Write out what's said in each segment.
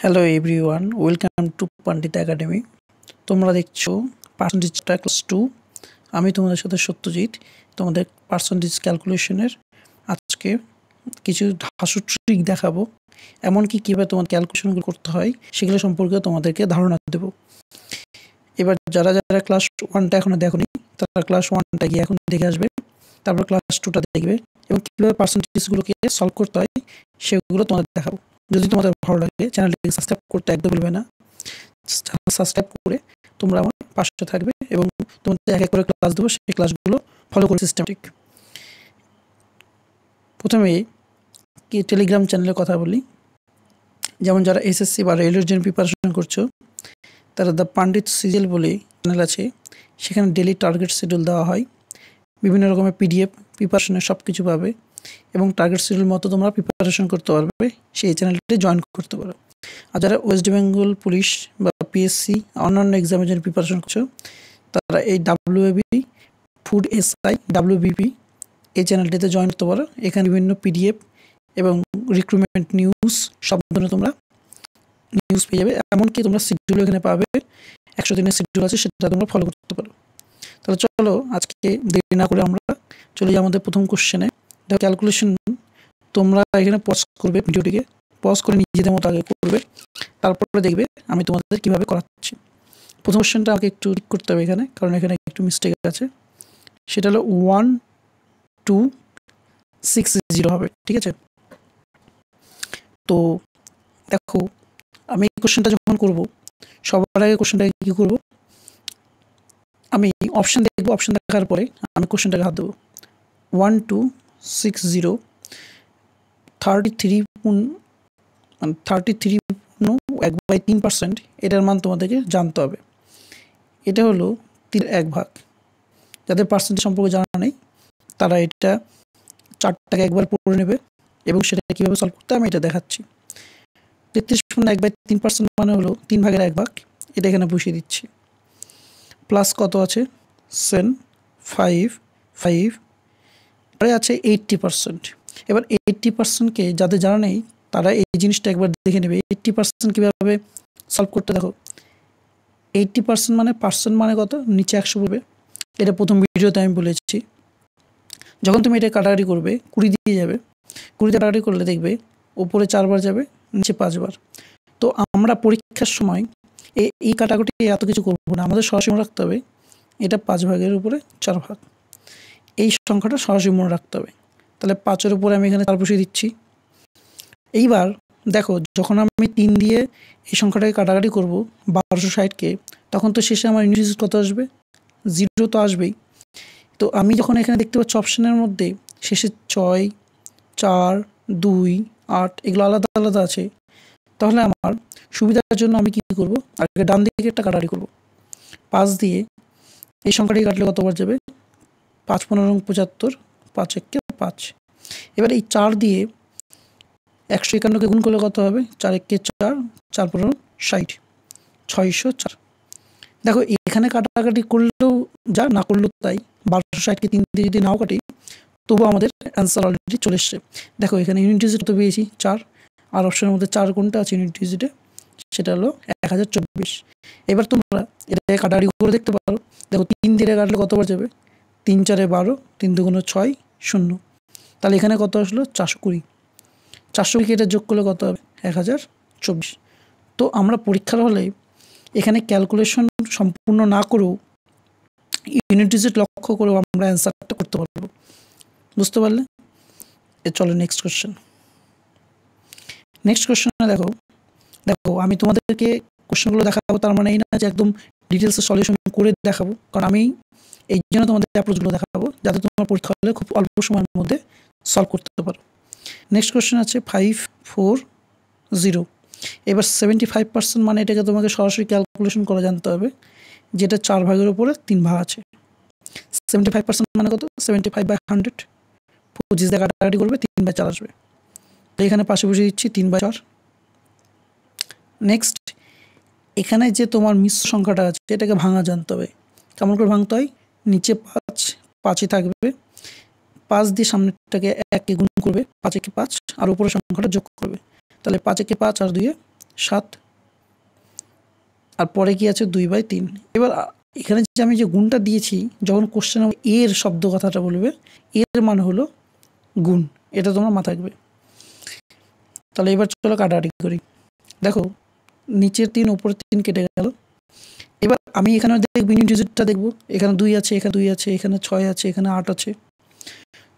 Hello everyone, welcome to Pandit academy. তোমরা দেখছো পার্সেন্টেজটা ক্লাস 2। আমি তোমাদের সাথে সত্যজিৎ, তোমাদের পার্সেন্টেজ ক্যালকুলেশনের আজকে কিছু হাসু ট্রিক দেখাবো, এমনকি কীভাবে তোমার ক্যালকুলেশনগুলো করতে হয় সেগুলো সম্পর্কে তোমাদেরকে ধারণা দেবো। এবার যারা যারা ক্লাস 1টা এখনও দেখোনি তারা ক্লাস 1টা গিয়ে এখন দেখে আসবে, তারপর ক্লাস 2টা দেখবে এবং কীভাবে পার্সেন্টেজগুলোকে সলভ করতে হয় সেগুলো তোমাদের দেখাবো। যদি তোমাদের ভালো লাগে চ্যানেলটিকে সাবস্ক্রাইব করতে একদম ভুলবে না। সাবস্ক্রাইব করে তোমরা আমার পাশে থাকবে এবং তোমাদের এক এক করে ক্লাস দেবো, সেই ক্লাসগুলো ফলো করে সিস্টেমেটিক। প্রথমে কি টেলিগ্রাম চ্যানেলের কথা বলি। যেমন যারা এসএসসি বা রেলওয়ের জন্য প্রিপারেশন করছো তারা দ্য পণ্ডিত সিরিয়াল বলে চ্যানেল আছে, সেখানে ডেলি টার্গেট শিডিউল দেওয়া হয়, বিভিন্ন রকমের পিডিএফ প্রিপারেশনের সব কিছু পাবে এবং টার্গেট শিডিউল মতো তোমরা প্রিপারেশন করতে পারবে, সেই চ্যানেলটি জয়েন করতে পারো। আর যারা ওয়েস্ট বেঙ্গল পুলিশ বা পিএসসি অন্যান্য এক্সামের জন্য প্রিপারেশন করছো তারা এই ডাব্লিউএবি ফুড এসআই ডাব্লিউবিপি এই চ্যানেলটিতে জয়েন করতে পারো। এখানে বিভিন্ন পিডিএফ এবং রিক্রুটমেন্ট নিউজ সব ধরনের তোমরা নিউজ পেয়ে যাবে, এমনকি তোমরা শিডিউল এখানে পাবে, 100 দিনের শিডিউল আছে, সেটা তোমরা ফলো করতে পারো। তাহলে চলো আজকে দেরি না করে আমরা চলে যাই আমাদের প্রথম কোশ্চেনে। ক্যালকুলেশন তোমরা এখানে পজ করবে, ভিডিওটিকে পজ করে নিজেদের মতো আগে করবে, তারপরে দেখবে আমি তোমাদের কীভাবে করাচ্ছি। প্রথম কোশ্চেনটা আমাকে একটু ঠিক করতে হবে এখানে, কারণ এখানে একটু মিস্টেক আছে। সেটা হলো 1260 হবে, ঠিক আছে? তো দেখো, আমি এই কোশ্চেনটা যখন করব সবার আগে কোশ্চেনটাকে কী করব, আমি অপশান দেখব, অপশান দেখার পরে আমি কোশ্চেনটাকে হাত দেবো। 1260 33.1/3%, এটার মান তোমাদেরকে জানতে হবে। এটা হলো 3/1 যাদের পার্সেন্টেজ সম্পর্কে জানা নেই তারা এটা চারটাকে একবার পড়ে নেবে এবং সেটা কীভাবে সলভ করতে আমি এটা দেখাচ্ছি। 33.1/3% মানে হলো 3/1, এটা এখানে বসিয়ে দিচ্ছি। প্লাস কত আছে 755 আছে 80%। এবার 80%কে যাদের জানা নেই তারা এই জিনিসটা একবার দেখে নেবে 80% কীভাবে সলভ করতে। দেখো 80% মানে পার্সেন্ট মানে কত, নিচে 100 পড়বে, এটা প্রথম ভিডিওতে আমি বলেছি। যখন তুমি এটা কাটাকাটি করবে 20 দিয়ে যাবে, 20 কাটাকাটি করলে দেখবে উপরে 4 বার যাবে, নিচে 5 বার। তো আমরা পরীক্ষার সময় এই কাটাকুটি এত কিছু করবো না, আমাদের সরাসরি মনে রাখতে হবে এটা 5 ভাগের উপরে 4 ভাগ, এই সংখ্যাটা সরাসরি মনে রাখতে হবে। তাহলে 5-এর উপরে আমি এখানে 4 বসিয়ে দিচ্ছি। এইবার দেখো যখন আমি 3 দিয়ে এই সংখ্যাটাকে কাটাকাটি করব 1260কে, তখন তো শেষে আমার ইউনিট ডিজিট কত আসবে, 0 তো আসবেই। তো আমি যখন এখানে দেখতে পাচ্ছি অপশানের মধ্যে শেষে 6, 4, 2, 8 এগুলো আলাদা আলাদা আছে, তাহলে আমার সুবিধার জন্য আমি কী করব, আগে ডান দিকে একটা কাটাকাটি করব। 5 দিয়ে এই সংখ্যাটি কাটলে কতবার যাবে, 5 15 75, 5 1 5। এবার এই 4 দিয়ে 151কে গুণ করলে কত হবে, 4 1 4, 4 15 60, 604। দেখো এখানে কাটাকাটি করলেও যা, না করলেও তাই, 1260কে 3 দিয়ে যদি নাও কাটি তবুও আমাদের অ্যান্সার অলরেডি চলে এসছে। দেখো এখানে ইউনিট ডিজিট তো পেয়েছি 4, আর অপশনের মধ্যে 4 কোনটা আছে ইউনিট ডিজিটে, সেটা হলো 1024। এবার তোমরা এটাকে কাটাকাটি করে দেখতে পারো। দেখো 3 দিয়ে কাটলে কতবার যাবে, 3 4 12, 3 2 6 0। তাহলে এখানে কত আসলো 420, 420কে এটা যোগ করলে কত হবে 1024। তো আমরা পরীক্ষার হলে এখানে ক্যালকুলেশন সম্পূর্ণ না করেও ইউনিট ডিজিট লক্ষ্য করেও আমরা অ্যান্সারটা করতে পারবো, বুঝতে পারলে? চলো নেক্সট কোশ্চেন। নেক্সট কোশ্চেনে দেখো আমি তোমাদেরকে কোশ্চেনগুলো দেখাবো, তার মানে এই না যে একদম ডিটেলসে সলিউশন করে দেখাবো, কারণ আমি এই জন্য তোমাদের অ্যাপ্রোচগুলো দেখাবো যাতে তোমার পরীক্ষা হলে খুব অল্প সময়ের মধ্যে সলভ করতে পারো। নেক্সট কোশ্চেন আছে 540। এবার 75% মানে এটাকে তোমাকে সরাসরি ক্যালকুলেশন করে জানতে হবে, যেটা 4 ভাগের উপরে 3 ভাগ আছে। 75% মানে কত, 75/100, 25 দিয়ে কাটাকাটি করবে 3/4 আসবে। তো এখানে পাশে বসে দিচ্ছি 3/4। নেক্সট এখানে যে তোমার মিশ্র সংখ্যাটা আছে এটাকে ভাঙা জানতে হবে। কেমন করে ভাঙতে হয়, নিচে 5 থাকবে, 5 দিয়ে সামনেটাকে 1কে গুণ করবে, 5 1 5, আর উপরের সংখ্যাটা যোগ করবে, তাহলে 5 1 5 আর 2 7, আর পরে কি আছে 2/3। এবার এখানে যে আমি যে গুণটা দিয়েছি, যখন কোশ্চেন এর শব্দ কথাটা বলবে, এর মানে হলো গুণ, এটা তোমরা মাথায় রাখবে। তাহলে এবার চলো কাটাকাটি করি। দেখো নিচের 3 উপরের 3 কেটে গেল। এবার আমি এখানে দেখব ইউনিট ডিজিটটা দেখব, এখানে 2 আছে, এখানে 2 আছে, এখানে 6 আছে, এখানে 8 আছে।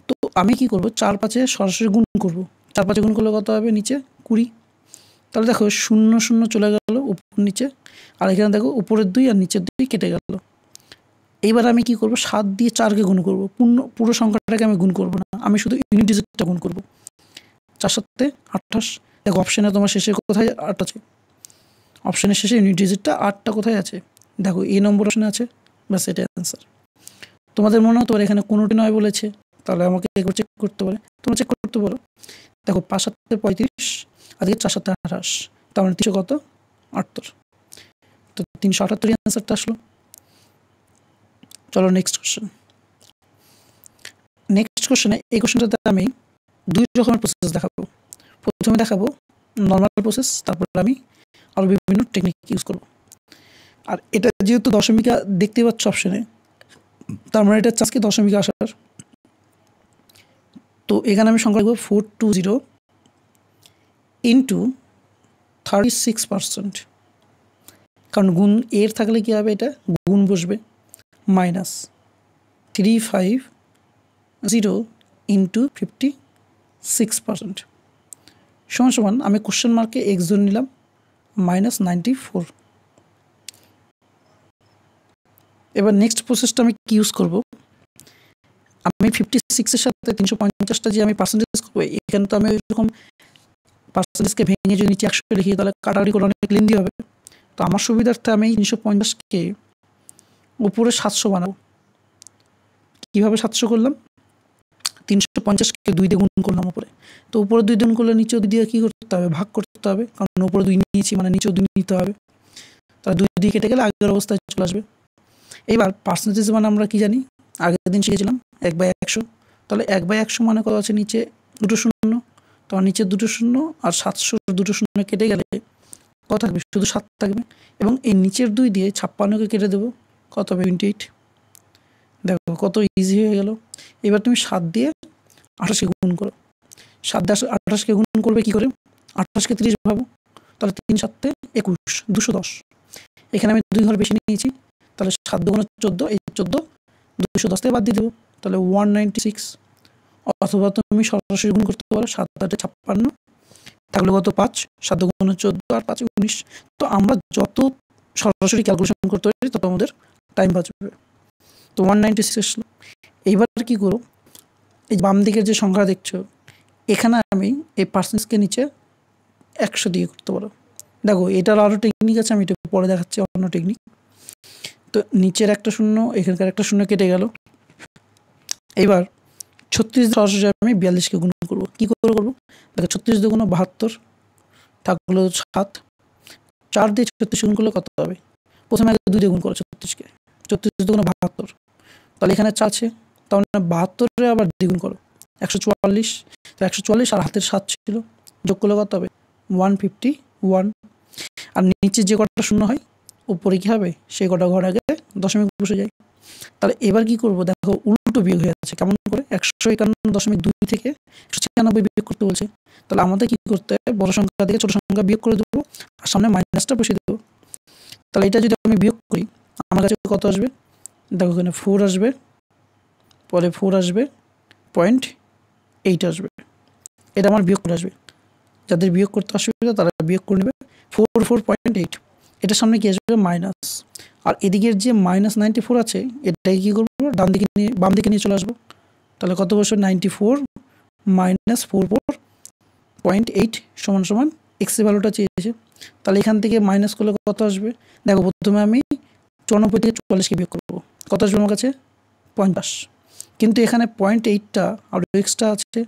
তো আমি কি করব, 4 5 সরাসরি গুণ করব। 4 5 গুণ করলে কত হবে, নিচে 20। তাহলে দেখো 0 0 চলে গেল উপর নিচে, আর এখানে দেখো উপরের 2 আর নিচের 2 কেটে গেল। এইবার আমি কি করব, 7 দিয়ে 4কে গুণ করব। পুরো সংখ্যাটাকে আমি গুণ করব না, আমি শুধু ইউনিট ডিজিটটা গুণ করব। 4 7 28। দেখো অপশানে তোমার শেষে কোথায় 8 আছে, অপশানের শেষে ইউনিট ডিজিটটা 8টা কোথায় আছে, দেখো এই নম্বর অপশানে আছে। ব্যাস এটাই অ্যান্সার। তোমাদের মনে হতে পারে এখানে কোনোটি নয় বলেছে, তাহলে আমাকে একবার চেক করতে পারে, তোমরা চেক করতে পারো। দেখো 5 7 35, আজকে 4 7 28, তার মানে 300 কত 78। তো 378 অ্যান্সারটা আসলো। চলো নেক্সট কোশ্চেন। নেক্সট কোশ্চেনে, এই কোশ্চেনটাতে আমি 2 রকমের প্রসেস দেখাবো। প্রথমে দেখাবো নর্মাল প্রসেস, তারপর আমি আরও বিভিন্ন টেকনিক ইউজ করব। আর এটা যেহেতু দশমিকা দেখতে পাচ্ছ অপশানে, তার মানে এটা চান্স কি দশমিকা আসার। তো এখানে আমি সংখ্যা লিখব 420 ইন্টু 36%, কারণ গুণ এর থাকলে কী হবে, এটা গুণ বসবে, মাইনাস 350 ইন্টু 56%, সমান সমান আমি কোশ্চেন মার্কে এক্স ধরে নিলাম -94। এবার নেক্সট প্রসেসটা আমি কি ইউজ করব, আমি 56-এর সাথে 350টা যে আমি পার্সেন্টেজ করবো, এখানে তো আমি ওইরকম পার্সেন্টেজকে ভেঙে যদি নিচে 100 লিখি, তাহলে কাটাকাটি করে অনেক লেন্দি হবে। তো আমার সুবিধার্থে আমি 350কে উপরে 700 বানাবো। কীভাবে 700 করলাম, 350কে 2 দিয়ে গুণ করলাম উপরে। তো উপরে 2 গুণ করলে নিচেও 2 দিয়ে কী করতে হবে, ভাগ করতে হবে, কারণ উপরে 2 নিয়েছি মানে নিচেও 2 নিতে হবে। তাহলে 2 দিয়ে কেটে গেলে আগের অবস্থায় চলে আসবে। এইবার পার্সেন্টেজ মানে আমরা কি জানি, আগের দিন শিখেছিলাম 1/100। তাহলে 1/100 মানে কত আছে, নিচে 2 শূন্য, তোমার নিচে 2 শূন্য আর 700 2 শূন্য কেটে গেলে কত থাকবে, শুধু 7 থাকবে। এবং এই নিচের 2 দিয়ে 56কে কেটে দেবো, কত হবে 28। দেখো কত ইজি হয়ে গেল। এবার তুমি 7 দিয়ে 28কে গুণ করো। 7 দিয়ে 28কে গুণ করবে কী করে, 28কে 30 ভাবো, তাহলে 3 7 21, 210। এখানে আমি 2 ঘর বেশি নিয়েছি, তাহলে 7 2 14, এই 14 210 থেকে বাদ দিয়ে দেবো, তাহলে 196। অথবা তুমি সরাসরি গুণ করতে পারো, 7 8 56 থাকলে কত 5, 7 2 14 আর 5 19। তো আমরা যত সরাসরি ক্যালকুলেশন করতে পারি তত আমাদের টাইম বাঁচবে। তো 196 আসলো। এইবার কী করো, এই বাম দিকের যে সংখ্যা দেখছো, এখানে আমি এই পার্সেন্টেজকে নিচে 100 দিয়ে করতে পারো। দেখো এটার আরও টেকনিক আছে, আমি এটা পরে দেখাচ্ছি অন্য টেকনিক। তো নিচের একটা শূন্য, এখানকার একটা শূন্য কেটে গেল। এইবার 36 সরাসরি আমি 42কে গুণ করবো। কী করে করবো, দেখো 36 2 72, থাকলো 7, 4 দিয়ে 36 গুণ করলে কত হবে, প্রথমে আগে 2 দিয়ে গুণ করো 36কে, 36 2 72, তাহলে এখানে 4 আছে, তাহলে 72-এ আবার দ্বিগুণ করো 144। তো 144 আর হাতের 7 ছিল, যোগ করলে কত হবে 151। আর নিচে যে কটা শূন্য হয় উপরে কী হবে, সেই কটা ঘর আগে দশমিক বসে যায়। তাহলে এবার কি করব, দেখো উল্টো বিয়োগ হয়ে যাচ্ছে, কেমন করে 151.2 থেকে 196 বিয়োগ করতে বলছে। তাহলে আমাদের কি করতে হবে, বড় সংখ্যা থেকে ছোট সংখ্যা বিয়োগ করে দেবো, আর সামনে মাইনাসটা বসিয়ে দেবো। তাহলে এটা যদি আমি বিয়োগ করি, আমার কাছে কত আসবে, দেখো এখানে 4 আসবে, পরে 4 আসবে, 0.8 আসবে। এটা আমার বিয়োগ করে আসবে। যাদের বিয়োগ করতে অসুবিধা তারা বিয়োগ করে নেবে। 4.8, এটার সামনে কি আসবে মাইনাস, আর এদিকের যে -94 আছে এটাকে কী করবো, ডান দিকে নিয়ে বাম দিকে নিয়ে চলে আসবো। তাহলে কত বসবে 94 - 44.8 সমান সমান এক্সের ভ্যালুটা চেয়েছে। তাহলে এখান থেকে মাইনাস করলে কত আসবে, দেখো প্রথমে আমি 94 থেকে 44কে বিয়োগ করবো, কত আসবে আমার কাছে 50। কিন্তু এখানে 0.8টা আর এক্সট্রা আছে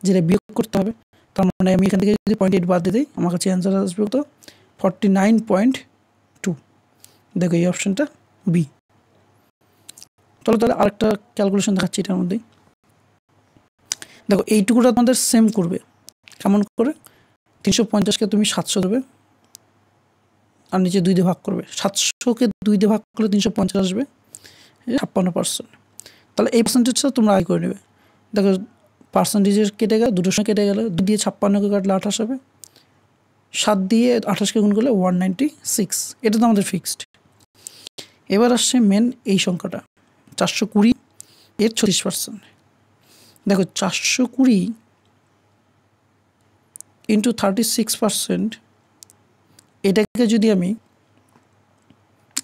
যেটা বিয়োগ করতে হবে। তার মানে আমি এখান থেকে যদি 0.8 বাদ দিয়ে দিই, আমার কাছে অ্যান্সার আসবে কত 49.2। দেখো এই অপশানটা বি। চলো তাহলে আরেকটা ক্যালকুলেশন দেখাচ্ছি এটার মধ্যেই। দেখো এইটুকুটা তোমাদের সেম করবে, কেমন করে 350কে তুমি 700 দেবে, আর নিচে 2 দিয়ে ভাগ করবে। 700-কে 2 দিয়ে ভাগ করলে 350 আসবে, 56%। তাহলে এই পার্সেন্টেজটা তোমরা আগে করে নেবে। দেখো পার্সেন্টেজের কেটে গেল, দুটোর সঙ্গে কেটে গেল, 2 দিয়ে 56-কে কাটলে 28 হবে, 7 দিয়ে 28-কে গুণ করলে 196। এটা তো আমাদের ফিক্সড। এবার আসছে মেন এই সংখ্যাটা 420 এর 36%। দেখো 420 ইন্টু 36%, এটাকে যদি আমি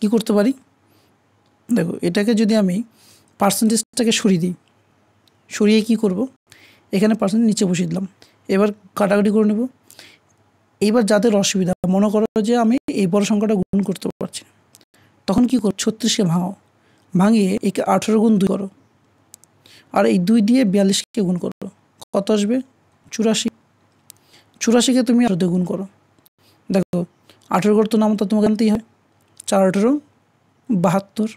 কি করতে পারি, দেখো এটাকে যদি আমি পার্সেন্টেজটাকে সরিয়ে দিই, সরিয়ে কি করব, এখানে পার্সেন্টেজ নিচে বসিয়ে দিলাম। এবার কাটাকাটি করে নেব। এইবার যাদের অসুবিধা, মনে করো যে আমি এই বড় সংখ্যাটা গুণ করতে পারছি, তখন কি করো, 36-কে ভাঙাও, ভাঙিয়ে একে 18 গুণ 2 করো, আর এই 2 দিয়ে 42-কে গুণ করো, কত আসবে, 84। 84-কে তুমি 18 দিয়ে গুণ করো, দেখো 18 করতো নাম তো তোমাকে আনতেই হয়, 4-18 72,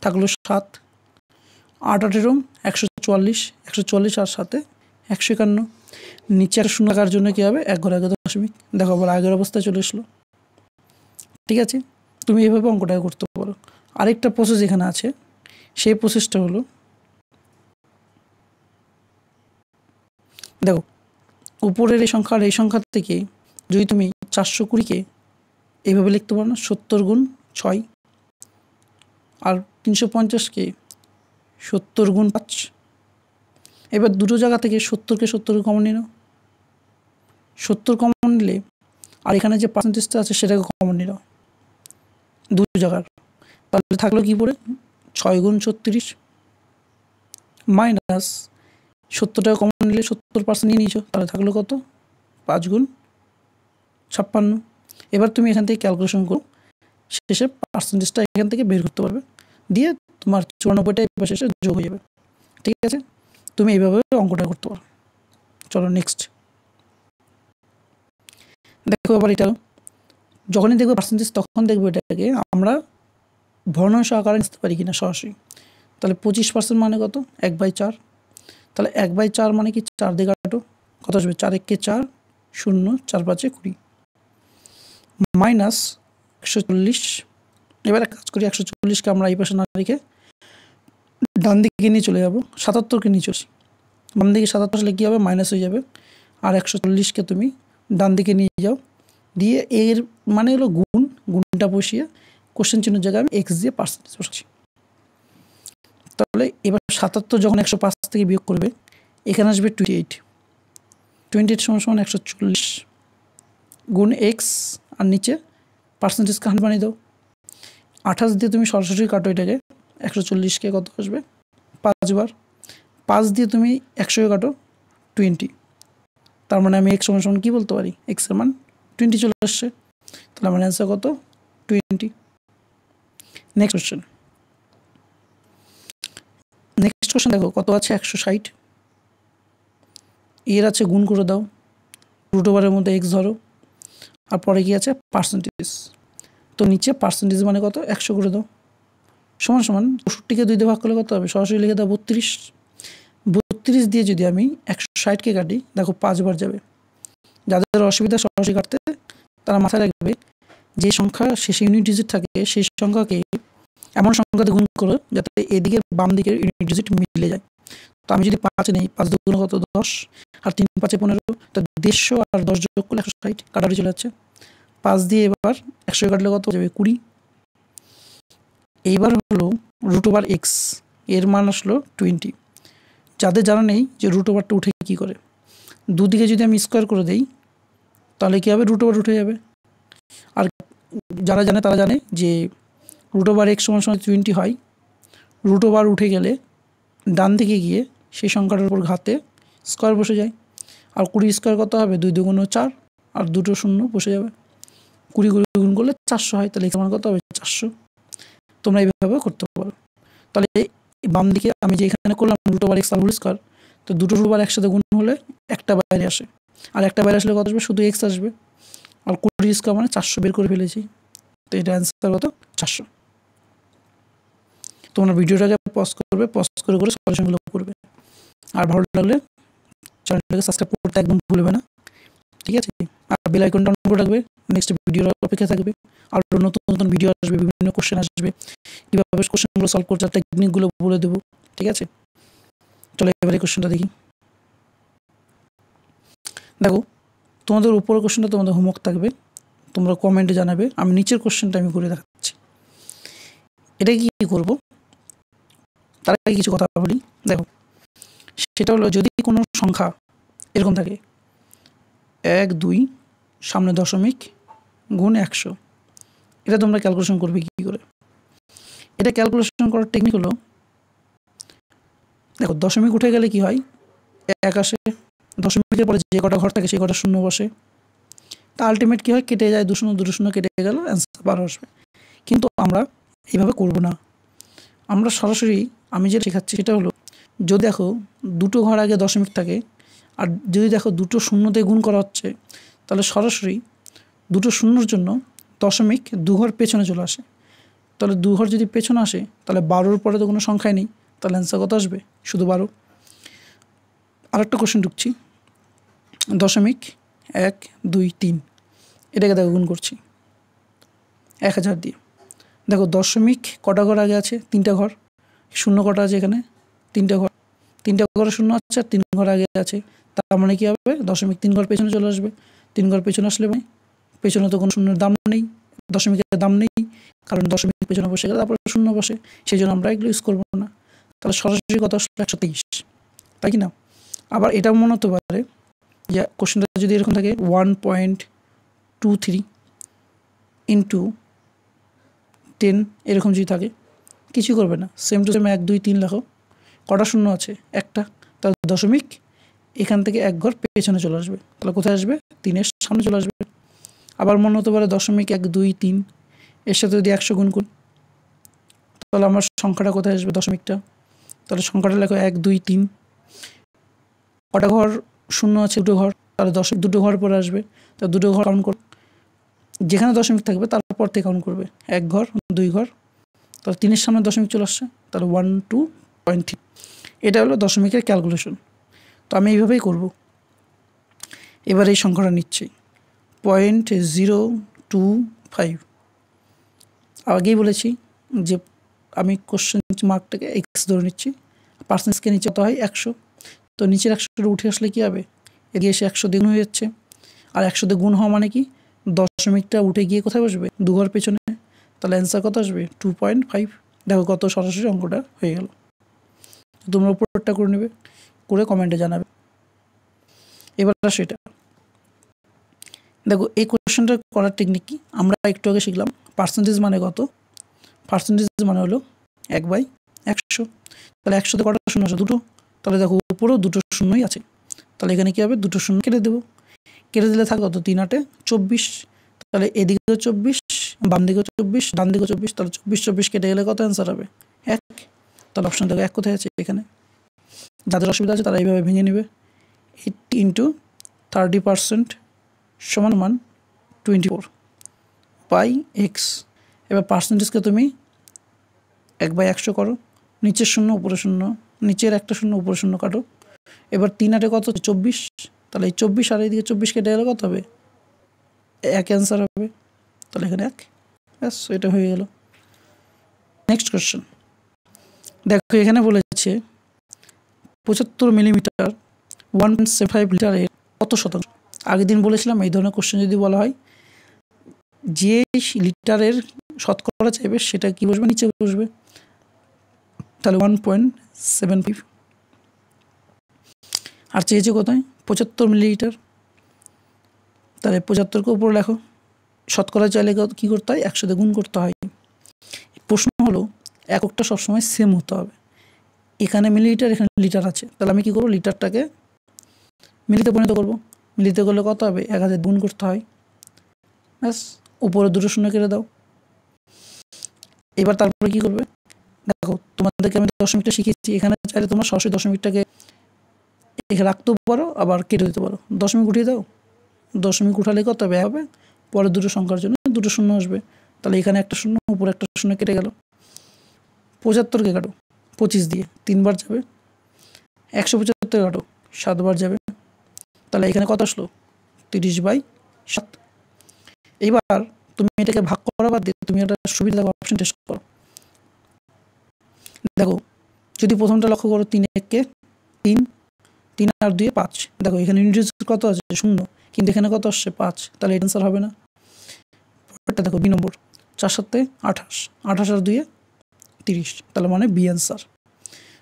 থাকলো 7, 8-18 144, 144 আর 7 151, নিচে আর শূন্য থাকার জন্য কী হবে, 1 ঘরে 11 দশমিক, দেখো আবার আগের অবস্থায় চলে এসলো। ঠিক আছে, তুমি এইভাবে অঙ্কটাকে করতে পারো। আরেকটা প্রসেস এখানে আছে, সেই প্রসেসটা হলো, দেখো উপরের এই সংখ্যা আর এই সংখ্যার থেকে যদি তুমি 420-কে এইভাবে লিখতে পারো না, 70 গুণ 6, আর 350-কে 70 গুণ 5। এবার দুটো জায়গা থেকে 70-কে 70 কমন নিয়ে নাও, 70 কমন নিলে আর এখানে যে পার্সেন্টেজটা আছে সেটাকে কমন নিয়ে নাও দুটো জায়গার, তাহলে থাকলো কি পড়ে, 6 গুণ 36 মাইনাস 70-টাকে কমন নিলে 70% নিয়ে নিয়েছো, তাহলে থাকলো কত, 5 গুণ 56। এবার তুমি এখান থেকে ক্যালকুলেশন করো, শেষে পার্সেন্টেজটা এখান থেকে বের করতে পারবে, দিয়ে তোমার 94টা এবার শেষে যোগ হয়ে যাবে। ঠিক আছে, তুমি এইভাবে অঙ্কটা করতে পারো। চলো নেক্সট দেখো। আবার এটা যখনই দেখবে পার্সেন্টেজ, তখন দেখবে এটাকে আমরা ভগ্নাংশ আকারে নিতে পারি কিনা সরাসরি। তাহলে 25% মানে কত, 1/4। তাহলে 1/4 মানে কি, 4 দিয়ে কাটো, কত আসবে, 4 1-কে 4, 0, 4 5-এ 20, মাইনাস 140। এবার এক কাজ করি, 140-কে আমরা এই পাশে না রেখে ডান দিকে নিয়ে চলে যাবো, 77-কে নিয়ে চলছি, বাম দিকে 77 আসলে কী হবে, মাইনাস হয়ে যাবে, আর 140-কে তুমি ডান দিকে নিয়ে যাও, দিয়ে এর মানে হলো গুণ, গুণটা বসিয়ে কোশ্চেন চিহ্নের জায়গায় আমি এক্স দিয়ে পার্সেন্টেজ বসাচ্ছি। তাহলে এবার 77 যখন 105 থেকে বিয়োগ করবে, এখানে আসবে 28, 28 সমান 140 গুণ এক্স, আর নিচে পার্সেন্টেজ কাহান বানিয়ে দাও, 28 দিয়ে তুমি সরাসরি কাটো এটাকে, 140-কে কত আসবে, 5 বার, 5 দিয়ে তুমি 100-কে কাটো 20, তার মানে আমি এক্স সমান কী বলতে পারি, এক্সের মান 20 চলে আসছে, তাহলে আমার অ্যান্সার কত, 20। নেক্সট কোশ্চেন, দেখো কত আছে, 160, এর আছে গুণ করে দাও, √এর মধ্যে এক্স ধরো, আর পরে কি আছে, পার্সেন্টেজ, তো নিচে পার্সেন্টেজ মানে কত, 100 করে দাও, সমান 65-কে 2 দিয়ে ভাগ করলে কত হবে, সরাসরি লিখে দাও 32। 32 দিয়ে যদি আমি 160-কে কাটি, দেখো 5 বার যাবে। যাদের অসুবিধা সরাসরি কাটতে, তারা মাথায় রাখবে যে সংখ্যা শেষে ইউনিট ডিজিট থাকে, সেই সংখ্যাকে এমন সংখ্যাতে গুণ করো যাতে এদিকে বাম দিকের ইউনিট ডিজিট মিলে যায়। তো আমি যদি 5 নেই, 5 দুগুণ কত, 10, আর 3 5-এ 15, তো 150 আর 10 যোগ করলে 160, কাটারি চলে যাচ্ছে। 5 দিয়ে এবার 100 কাটলে কত যাবে, 20। এইবার হলো √x, এর মান আসলো 20। যাদের জানা নেই যে √টা উঠে কী করে, দুদিকে যদি আমি স্কোয়ার করে দিই, তাহলে কী হবে, √, উঠে যাবে। আর যারা জানে তারা জানে যে √x সমান 20 হয়, √, উঠে গেলে ডান দিকে গিয়ে সেই সংখ্যাটার উপর ঘাতে স্কোয়ার বসে যায়, আর 20 স্কোয়ার কত হবে, 2 2 4, আর 2 শূন্য বসে যাবে, 20 গুণ করলে 400 হয়, তাহলে এক্স মান কত হবে, 400। তোমরা এইভাবে করতে পারো। তাহলে বাম দিকে আমি যে এখানে করলাম √x আর √2, তো দুটো √, একসাথে গুণ হলে একটা বাইরে আসে, আর একটা বাইরে আসলে কত আসবে, শুধু এক্স আসবে, আর 20 স্কোয়ার মানে 400 বের করে ফেলেছি, তো এটা অ্যান্সার কত, 400। তোমরা ভিডিওটাকে পজ করবে, পজ করে করে সলিউশনগুলো করবে, আর ভালো লাগলে চ্যানেলটাকে সাবস্ক্রাইব করতে একদম ভুলবে না। ঠিক আছে। আর বেল আইকনটা অন করে রাখবে, নেক্সট ভিডিওর অপেক্ষা থাকবে। আর নতুন নতুন ভিডিও আসবে, বিভিন্ন কোশ্চেন আসবে, কীভাবে কোশ্চেনগুলো সলভ করছে, টেকনিকগুলো বলে দেবো। ঠিক আছে, চলো এবারে কোশ্চেনটা দেখি। দেখো, তোমাদের উপরের কোশ্চেনটা তোমাদের হোমওয়ার্ক থাকবে, তোমরা কমেন্টে জানাবে। আমি নিচের কোশ্চেনটা আমি করে দেখাচ্ছি। এটা কি করব তার আগে কিছু কথা বলি। দেখো, সেটা হলো যদি কোনো সংখ্যা এরকম থাকে 1 2 সামনে দশমিক গুণ 100, এটা তোমরা ক্যালকুলেশন করবে কী করে? এটা ক্যালকুলেশন করার টেকনিক হলো, দেখো দশমিক উঠে গেলে কি হয়, 1 আসে, দশমিকের পরে যে কটা ঘর থাকে সেই কটা শূন্য বসে, তা আলটিমেট কী হয়, কেটে যায়, 2 শূন্য কেটে গেল, অ্যান্সার 12 আসবে। কিন্তু আমরা এইভাবে করব না, আমরা সরাসরি আমি যেটা শেখাচ্ছি সেটা হলো, যদি দেখো দুটো ঘর আগে দশমিক থাকে আর যদি দেখো দুটো শূন্যতে গুণ করা হচ্ছে, তাহলে সরাসরি দুটো শূন্যর জন্য দশমিক 2 ঘর পেছনে চলে আসে। তাহলে 2 ঘর যদি পেছনে আসে তাহলে 12-র পরে তো কোনো সংখ্যাই নেই, তাহলে অ্যান্সার কত আসবে? শুধু 12। আরেকটা কোশ্চেন ঢুকছি, দশমিক 1 2 3, এটাকে দেখো গুণ করছি 1000 দিয়ে। দেখো দশমিক কটা ঘর আগে আছে? 3টা ঘর। শূন্য কটা আছে এখানে? 3টা ঘর। 3টা ঘরে শূন্য আছে আর 3 ঘর আগে আছে, তার মানে কী হবে, দশমিক 3 ঘর পেছনে চলে আসবে। 3 ঘর পেছনে আসলে মানে পেছনে তো কোনো শূন্যের দাম নেই, দশমিকের দাম নেই, কারণ দশমিক পেছনে বসে গেলে তারপরে শূন্য বসে, সেই জন্য আমরা এগুলো ইউজ করবো না। তাহলে সরাসরি কত আসলে 123, তাই কি না? আবার এটা মনে হতে পারে যে কোশ্চেনটা যদি এরকম থাকে 1.23 ইন্টু 10, এরকম যদি থাকে, কিছু করবে না, সেম টু সেম 1 2 3 লেখো। কটা শূন্য আছে? একটা, তাহলে দশমিক এখান থেকে 1 ঘর পেছনে চলে আসবে, তাহলে কোথায় আসবে? 3-এর সামনে চলে আসবে। আবার মনে হতে পারে দশমিক 1 2 3, এর সাথে যদি 100 গুণ করি তাহলে আমার সংখ্যাটা কোথায় আসবে? দশমিকটা, তাহলে সংখ্যাটা লেখো 1 2 3। কটা ঘর শূন্য আছে? 2 ঘর, তাহলে দশমিক 2 ঘর পরে আসবে, তাহলে 2 ঘর কাউন্ট করো, যেখানে দশমিক থাকবে তারপর থেকে কাউন্ট করবে, 1 ঘর 2 ঘর, তাহলে 3-এর সামনে দশমিক চলে আসছে, তাহলে 12.3। এটা হলো দশমিকের ক্যালকুলেশন। তো আমি এইভাবেই করব। এবার এই সংখ্যাটা নিচ্ছি 0.025। আগেই বলেছি যে আমি কোশ্চেন মার্কটাকে এক্স ধরে নিচ্ছি, পার্সেন্টেজকে নিচে তো হয় 100, তো নিচের 100টা উঠে আসলে কী হবে, এদিকে এসে 100 দিয়ে গুণ হয়ে যাচ্ছে। আর 100 দিয়ে গুণ হওয়া মানে কি, দশমিকটা উঠে গিয়ে কোথায় বসবে? 2 ঘর পেছনে, তাহলে অ্যান্সার কত আসবে? 2.5। দেখো কত সরাসরি অঙ্কটা হয়ে গেল। তোমরা উপরটা করে নেবে, করে কমেন্টে জানাবে। এবার সেটা দেখো, এই কোশ্চেনটা করার টেকনিক কি, আমরা একটু আগে শিখলাম পার্সেন্টেজ মানে কত। পার্সেন্টেজ মানে হলো 1/100। তাহলে 100তে কটা শূন্য আছে? 2টো, তাহলে দেখো উপরেও 2টো শূন্যই আছে, তাহলে এখানে কী হবে? 2টো শূন্য কেটে দেবো, কেটে দিলে থাকে কত? 3 8 24। তাহলে এদিকেও 24, বাম দিকেও 24, ডান দিকেও 24, তাহলে 24 24 কেটে গেলে কত অ্যান্সার হবে? 1। তাহলে অপশন দেখো 1 কোথায় আছে? এখানে। যাদের অসুবিধা আছে তারা এইভাবে ভেঙে নেবে, 80 ইন্টু 30% সমান 24 বাই এক্স। এবার পার্সেন্টেজকে তুমি 1/100 করো, নিচের শূন্য উপরে শূন্য, নিচের একটা শূন্য উপরে শূন্য কাটো। এবার 3 8 কত? 24, তাহলে এই 24 আর এইদিকে 24 কেটে গেলে কত হবে? 1 অ্যান্সার হবে, তাহলে এখানে 1। ব্যাস, এটা হয়ে গেল। নেক্সট কোশ্চেন দেখো, এখানে বলেছে 75 মিলিমিটার 1.75 লিটারের কত শতাংশ? আগের দিন বলেছিলাম এই ধরনের কোশ্চেন যদি বলা হয়, যে লিটারের শতকরা চাইবে সেটা কি বসবে? নিচে বসবে, তাহলে 1.75। আর চেয়েছে কোথায়? 75 মিলিলিটার, তাহলে 75কে উপরে লেখো। শতকরা চাইলে কী করতে হয়? 100 দিয়ে গুণ করতে হয়। প্রশ্ন হলো এককটা সবসময় সেম হতে হবে, এখানে মিলিলিটার এখানে লিটার আছে, তাহলে আমি কী করবো? লিটারটাকে মিলিতে পরিণত করবো। মিলিতে করলে কত হবে? 1000 গুণ করতে হয়, ব্যাস, উপরে 2টো শূন্য কেটে দাও। এবার তারপরে কী করবে? দেখো তোমাদেরকে আমি দশমিকটা শিখিয়েছি, এখানে চাইলে তোমরা সরাসরি দশমিকটাকে এখানে রাখতেও পারো, আবার কেটে দিতে পারো। দশমিক উঠিয়ে দাও, দশমিক উঠালে কত হবে? পরে 2টো সংখ্যার জন্য 2টো শূন্য আসবে, তাহলে এখানে একটা শূন্য, উপরে একটা শূন্য কেটে গেল। 75কে কাটো 25 দিয়ে, 3 বার যাবে। 175 কাটো 7 বার যাবে, তাহলে এখানে কত আসলো? 30/7। এইবার তুমি এটাকে ভাগ করা বাদ দিয়ে তুমি একটা সুবিধা অপশন টেস্ট করো। দেখো যদি প্রথমটা লক্ষ্য করো 3 1 3, 3 আর 2 5। দেখো এখানে ইউনিট কত আছে 0, কিন্তু এখানে কত আসছে 5, তাহলে এটা অ্যান্সার হবে না। পরেরটা দেখো বি নম্বর 4 7 28, 28 আর 2 30, তাহলে মানে বি অ্যান্সার।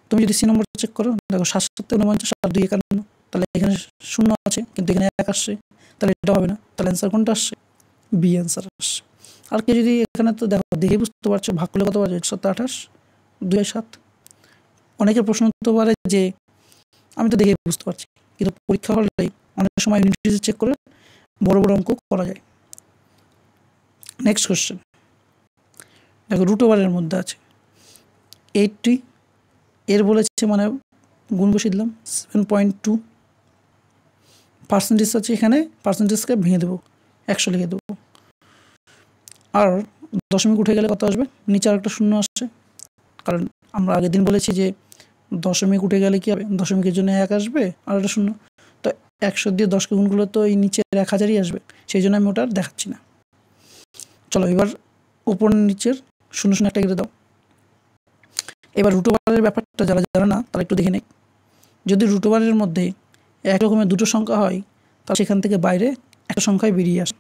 তুমি যদি সি নম্বর চেক করো, দেখো 7 7 49 আর 2 51, তাহলে এখানে 0 আছে কিন্তু এখানে 1 আসছে, তাহলে এটা হবে না, তাহলে অ্যান্সার কোনটা আসছে? বি অ্যান্সার আসছে। আর কেউ যদি এখানে তো দেখো দেখে বুঝতে পারছো ভাগ করলে কত পারছে 7 28 2 7। অনেকের প্রশ্ন হতে পারে যে আমি তো দেখে বুঝতে পারছি, কিন্তু পরীক্ষা হলে অনেক সময় ইউনিট চেক করে বড় বড় অঙ্ক করা যায়। নেক্সট কোশ্চেন দেখো রুট ওভারের মধ্যে আছে 80, এর বলেছে মানে গুণ বসিয়ে দিলাম 7.2, পার্সেন্টেজ আছে এখানে, পার্সেন্টেজকে ভেঙে দেবো 100 লিখে দেবো। আর দশমিক উঠে গেলে কত আসবে? নিচে আর একটা 0 আসছে, কারণ আমরা আগের দিন বলেছি যে দশমিক উঠে গেলে কী হবে, দশমিকের জন্য 1 আসবে আর একটা 0, তো 100 দিয়ে 10কে গুণ করলে তো এই নিচের 1000ই আসবে, সেই জন্য আমি ওটা আর দেখাচ্ছি না। চলো এবার উপর নিচের 0 0 একটা কেটে দাও। এবার রুট ওভারের ব্যাপারটা যারা জানে না তারা একটু দেখে নেই। যদি রুট ওভারের মধ্যে এক রকমের দুটো সংখ্যা হয়, তাহলে সেখান থেকে বাইরে একটা সংখ্যায় বেরিয়ে আসে।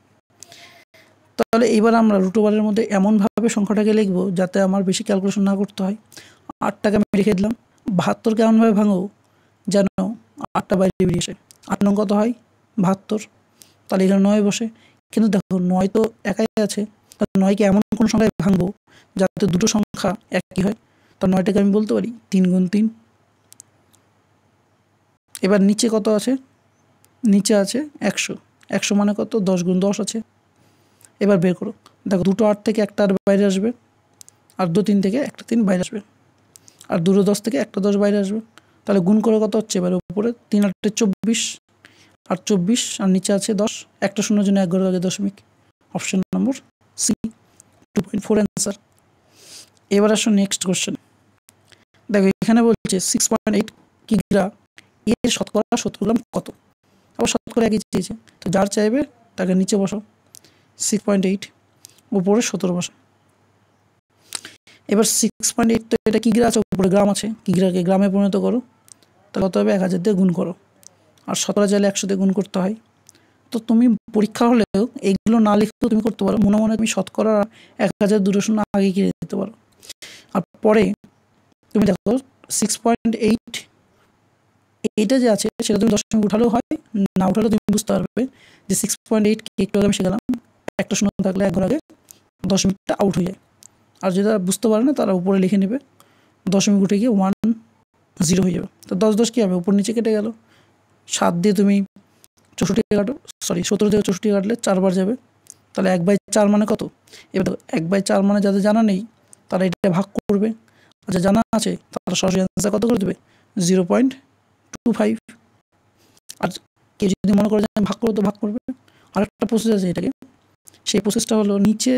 তাহলে এইবার আমরা রুট ওভারের মধ্যে এমনভাবে সংখ্যাটাকে লিখবো যাতে আমার বেশি ক্যালকুলেশন না করতে হয়। 8টাকে আমি রেখে দিলাম, 72 কেমনভাবে ভাঙবো যেন 8টা বাইরে বেরিয়ে আসে। 8 নং কত হয় 72, তাহলে এখানে 9 বসে। কিন্তু দেখো 9 তো একাই আছে, তাহলে 9কে এমন কোন সংখ্যায় ভাঙবো যাতে দুটো সংখ্যা একই হয়। তো 9টাকে আমি বলতে পারি 3 গুণ 3। এবার নিচে কত আছে? নিচে আছে 100, 100 মানে কত 10 গুণ 10 আছে। এবার বের করো, দেখো দুটো 8 থেকে একটা 8 বাইরে আসবে, আর 2 3 থেকে একটা 3 বাইরে আসবে, আর দুটো 10 থেকে একটা 10 বাইরে আসবে। তাহলে গুণ করে কত হচ্ছে? এবার উপরে 3 8 24, আর 24 আর নিচে আছে 10, একটা 0 জন্য 1 ঘরে লাগে দশমিক। Option number C 2.4 answer. এবার আসো নেক্সট কোশ্চেন। দেখো এখানে বলছে 6.8 কিগ্রা এর শতকরা 70 গ্রাম কত? আবার শতকরা একই চেয়েছে, তো যার চাইবে তাকে নিচে বসাও 6.8, উপরে 17 বসা। এবার 6.8 তো এটা কিগ্রা আছে, উপরে গ্রাম আছে, কিগ্রাকে গ্রামে পরিণত করো, তাহলে কত হবে 1000 দিয়ে গুণ করো, আর 17 চাইলে 100 দিয়ে গুণ করতে হয়। তো তুমি পরীক্ষা হলেও এইগুলো না লিখতেও তুমি করতে পারো, মনে মনে তুমি শতকরা 1000 দুটো শূন্য আগে কিনে দিতে পারো। আর পরে তুমি দেখো 6.8 এইটা যে আছে সেটা তুমি দশমিক উঠালেও হয়, না উঠালেও তুমি বুঝতে পারবে যে 6.8 একটু আগে আমি শিখলাম একটা শূন্য থাকলে 1 ঘর আগে দশমিকটা আউট হয়ে যায়। আর যেটা বুঝতে পারে না তারা উপরে লিখে নেবে, দশমিক উঠে গিয়ে 10 হয়ে যাবে। তো 10 10 কী হবে, উপর নিচে কেটে গেল। 7 দিয়ে তুমি 64 কাটো, 17 থেকে 64 কাটলে 4 বার যাবে, তাহলে 1/4 মানে কত? এবার দেখো 1/4 মানে যাদের জানা নেই তারা এটা ভাগ করবে, আচ্ছা জানা আছে তারা সরাসরি অ্যান্সার কত করে দেবে 0.25। আর কেউ যদি মনে করে যে ভাগ করবে তো ভাগ করবে। আরেকটা প্রসেস আছে এটাকে, সেই প্রসেসটা হলো নিচে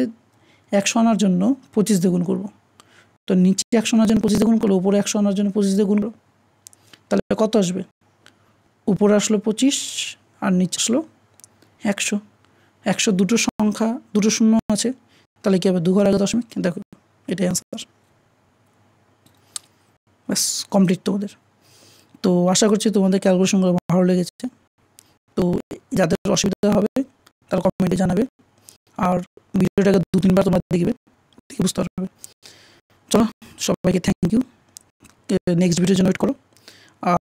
100 আনার জন্য 25 দিয়ে গুণ করবো। তো নিচে 100 আনার জন্য 25 দিয়ে গুণ করলো, উপরে 100 আনার জন্য 25 দিয়ে গুণ করো, তাহলে কত আসবে? উপরে আসলো 25 আর নিচে আসলো 100। 100 দুটো সংখ্যা, দুটো শূন্য আছে, তাহলে কী হবে 2 ঘর আগে দশমিক। দেখো এটাই অ্যান্সার, ব্যাস কমপ্লিট তোমাদের। তো আশা করছি তোমাদের ক্যালকুলেশনগুলো ভালো লেগেছে। তো যাদের অসুবিধা হবে তারা কমেন্টে জানাবে, আর ভিডিওটাকে 2-3 বার তোমরা দেখবে, দেখে বুঝতে পারবে। চলো সবাইকে থ্যাংক ইউ, নেক্সট ভিডিওর জন্য ওয়েট করো,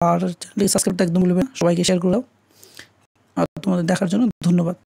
আর চ্যানেলটি সাবস্ক্রাইব করতে একদম ভুলবে না, সবাইকে শেয়ার করে দাও। আর তোমাদের দেখার জন্য ধন্যবাদ।